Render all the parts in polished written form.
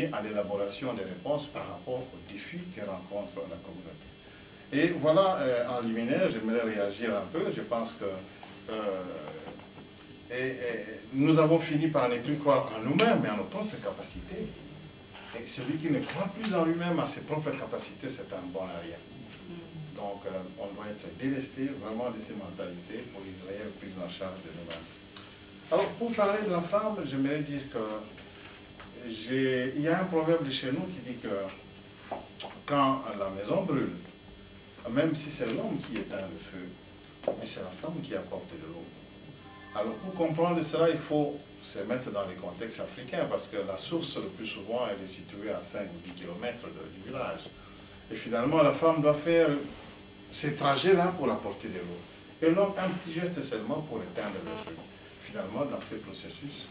à l'élaboration des réponses par rapport aux défis que rencontre la communauté. Et voilà, en liminaire, j'aimerais réagir un peu. Je pense que nous avons fini par ne plus croire en nous-mêmes, mais en nos propres capacités. Et celui qui ne croit plus en lui-même, à ses propres capacités, c'est un bon à rien. Donc, on doit être délesté vraiment de ces mentalités pour une réelle prise en charge de nous-mêmes. Alors, pour parler de la femme, j'aimerais dire que il y a un proverbe de chez nous qui dit que quand la maison brûle, même si c'est l'homme qui éteint le feu, mais c'est la femme qui apporte de l'eau. Alors, pour comprendre cela, il faut se mettre dans les contextes africains, parce que la source, le plus souvent, elle est située à 5 ou 10 km du village. Et finalement, la femme doit faire ces trajets-là pour apporter de l'eau. Et l'homme, un petit geste seulement pour éteindre le feu. Finalement, dans ce processus,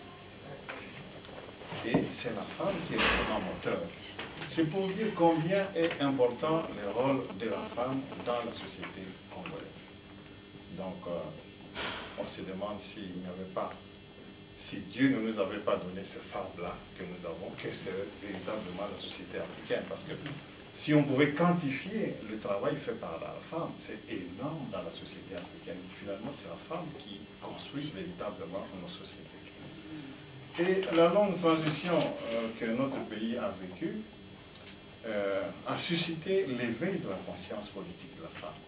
et c'est la femme qui est vraiment moteur. C'est pour dire combien est important le rôle de la femme dans la société congolaise. Donc, on se demande s'il n'y avait pas, si Dieu ne nous avait pas donné ces femmes-là que nous avons, que serait véritablement la société africaine. Parce que si on pouvait quantifier le travail fait par la femme, c'est énorme dans la société africaine. Finalement, c'est la femme qui construit véritablement nos sociétés. Et la longue transition que notre pays a vécue a suscité l'éveil de la conscience politique de la femme.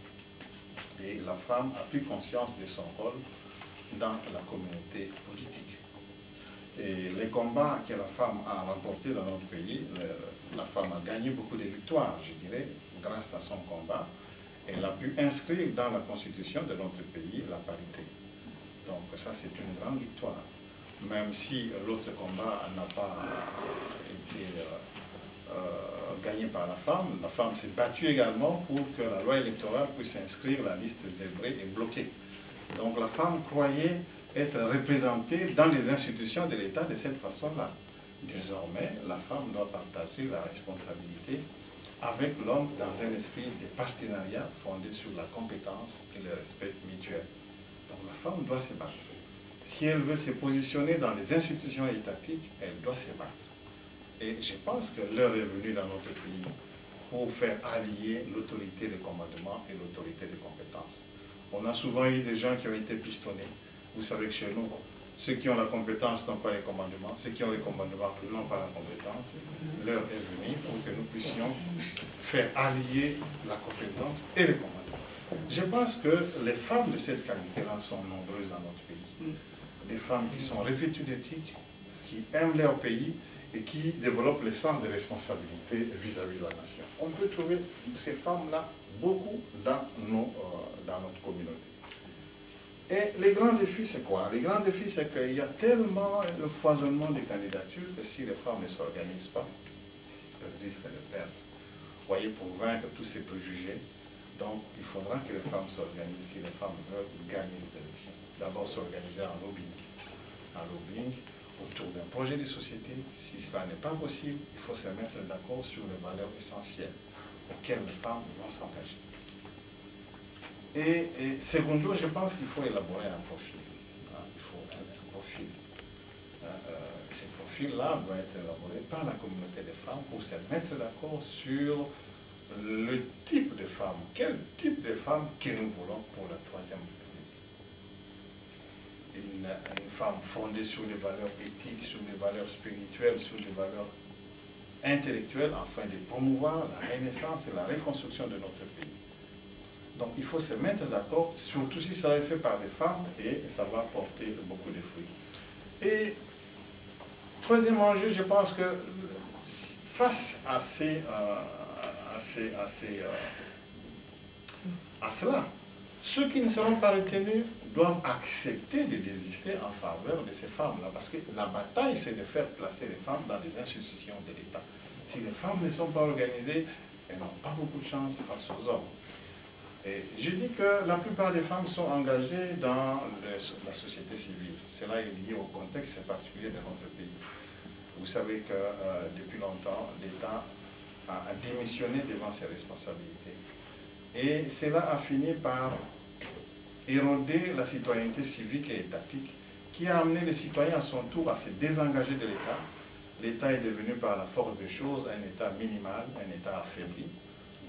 Et la femme a pris conscience de son rôle dans la communauté politique. Et les combats que la femme a remportés dans notre pays, la femme a gagné beaucoup de victoires, je dirais, grâce à son combat. Elle a pu inscrire dans la constitution de notre pays la parité. Donc ça, c'est une grande victoire. Même si l'autre combat n'a pas été gagné par la femme s'est battue également pour que la loi électorale puisse inscrire la liste zébrée et bloquée. Donc la femme croyait être représentée dans les institutions de l'État de cette façon-là. Désormais, la femme doit partager la responsabilité avec l'homme dans un esprit de partenariat fondé sur la compétence et le respect mutuel. Donc la femme doit se battre. Si elle veut se positionner dans les institutions étatiques, elle doit se battre. Et je pense que l'heure est venue dans notre pays pour faire allier l'autorité de commandement et l'autorité de compétence. On a souvent eu des gens qui ont été pistonnés. Vous savez que chez nous, ceux qui ont la compétence n'ont pas les commandements, ceux qui ont les commandements n'ont pas la compétence. L'heure est venue pour que nous puissions faire allier la compétence et les commandements. Je pense que les femmes de cette qualité-là sont nombreuses dans notre pays. Des femmes qui sont revêtues d'éthique, qui aiment leur pays et qui développent le sens de responsabilité vis-à-vis de la nation. On peut trouver ces femmes-là beaucoup dans notre communauté. Et les grands défis, c'est quoi? Les grands défis, c'est qu'il y a tellement de foisonnement de candidatures que si les femmes ne s'organisent pas, elles risquent de perdre. Vous voyez, pour vaincre tous ces préjugés, donc il faudra que les femmes s'organisent si les femmes veulent gagner les élections. D'abord s'organiser en lobbying, autour d'un projet de société. Si cela n'est pas possible, il faut se mettre d'accord sur les valeurs essentielles auxquelles les femmes vont s'engager. Et secondo, je pense qu'il faut élaborer un profil. Il faut un profil. Ces profils-là doivent être élaborés par la communauté des femmes pour se mettre d'accord sur le type de femme. Quel type de femme que nous voulons pour la Troisième République? Une femme fondée sur des valeurs éthiques, sur des valeurs spirituelles, sur des valeurs intellectuelles, afin de promouvoir la renaissance et la reconstruction de notre pays. Donc il faut se mettre d'accord, surtout si ça est fait par des femmes, et ça va porter beaucoup de fruits. Et troisième enjeu, je pense que face à cela, ceux qui ne seront pas retenus doivent accepter de désister en faveur de ces femmes-là, parce que la bataille, c'est de faire placer les femmes dans les institutions de l'État. Si les femmes ne sont pas organisées, elles n'ont pas beaucoup de chance face aux hommes. Et je dis que la plupart des femmes sont engagées dans la société civile. Cela est lié au contexte particulier de notre pays. Vous savez que depuis longtemps, l'État a démissionné devant ses responsabilités. Et cela a fini par éroder la citoyenneté civique et étatique, qui a amené les citoyens à son tour à se désengager de l'État, l'État est devenu par la force des choses un État minimal, un État affaibli.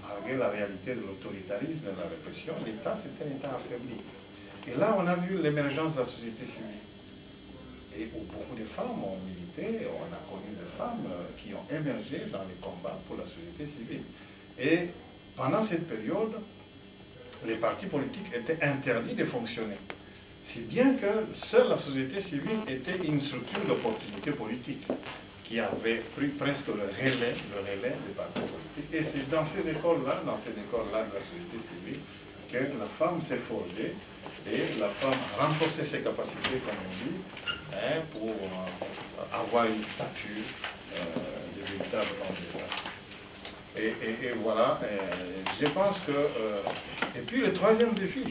Malgré la réalité de l'autoritarisme et de la répression, l'État, c'est un État affaibli. Et là, on a vu l'émergence de la société civile. Et où beaucoup de femmes ont milité, on a connu des femmes qui ont émergé dans les combats pour la société civile. Et pendant cette période, les partis politiques étaient interdits de fonctionner. Si bien que seule la société civile était une structure d'opportunité politique qui avait pris presque le relais des partis politiques. Et c'est dans ces écoles-là de la société civile, que la femme s'est forgée et la femme a renforcé ses capacités, comme on dit, hein, pour avoir une statue de véritable homme d'État. Et voilà, je pense que... et puis le troisième défi,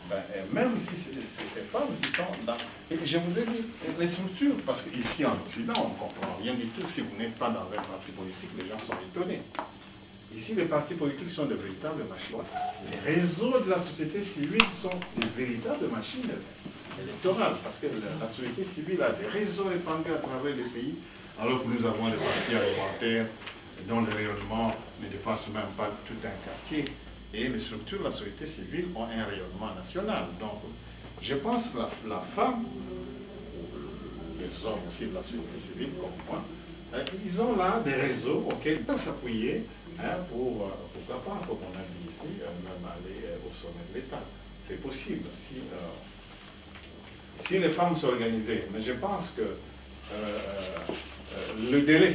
ben, même si c'est ces femmes qui sont là, et je voudrais dire, les structures, parce qu'ici en Occident, on ne comprend rien du tout, si vous n'êtes pas dans un parti politique, les gens sont étonnés. Ici, les partis politiques sont de véritables machines. Les réseaux de la société civile sont des véritables machines électorales, parce que la société civile a des réseaux répandus à travers le pays, alors que nous avons des partis alimentaires dont le rayonnement ne dépasse même pas tout un quartier. Et les structures de la société civile ont un rayonnement national. Donc, je pense que la femme, les hommes aussi de la société civile, comme moi, ils ont là des réseaux auxquels ils peuvent s'appuyer pour, pourquoi pas, comme on a dit ici, même aller au sommet de l'État. C'est possible si les femmes s'organisaient. Mais je pense que le délai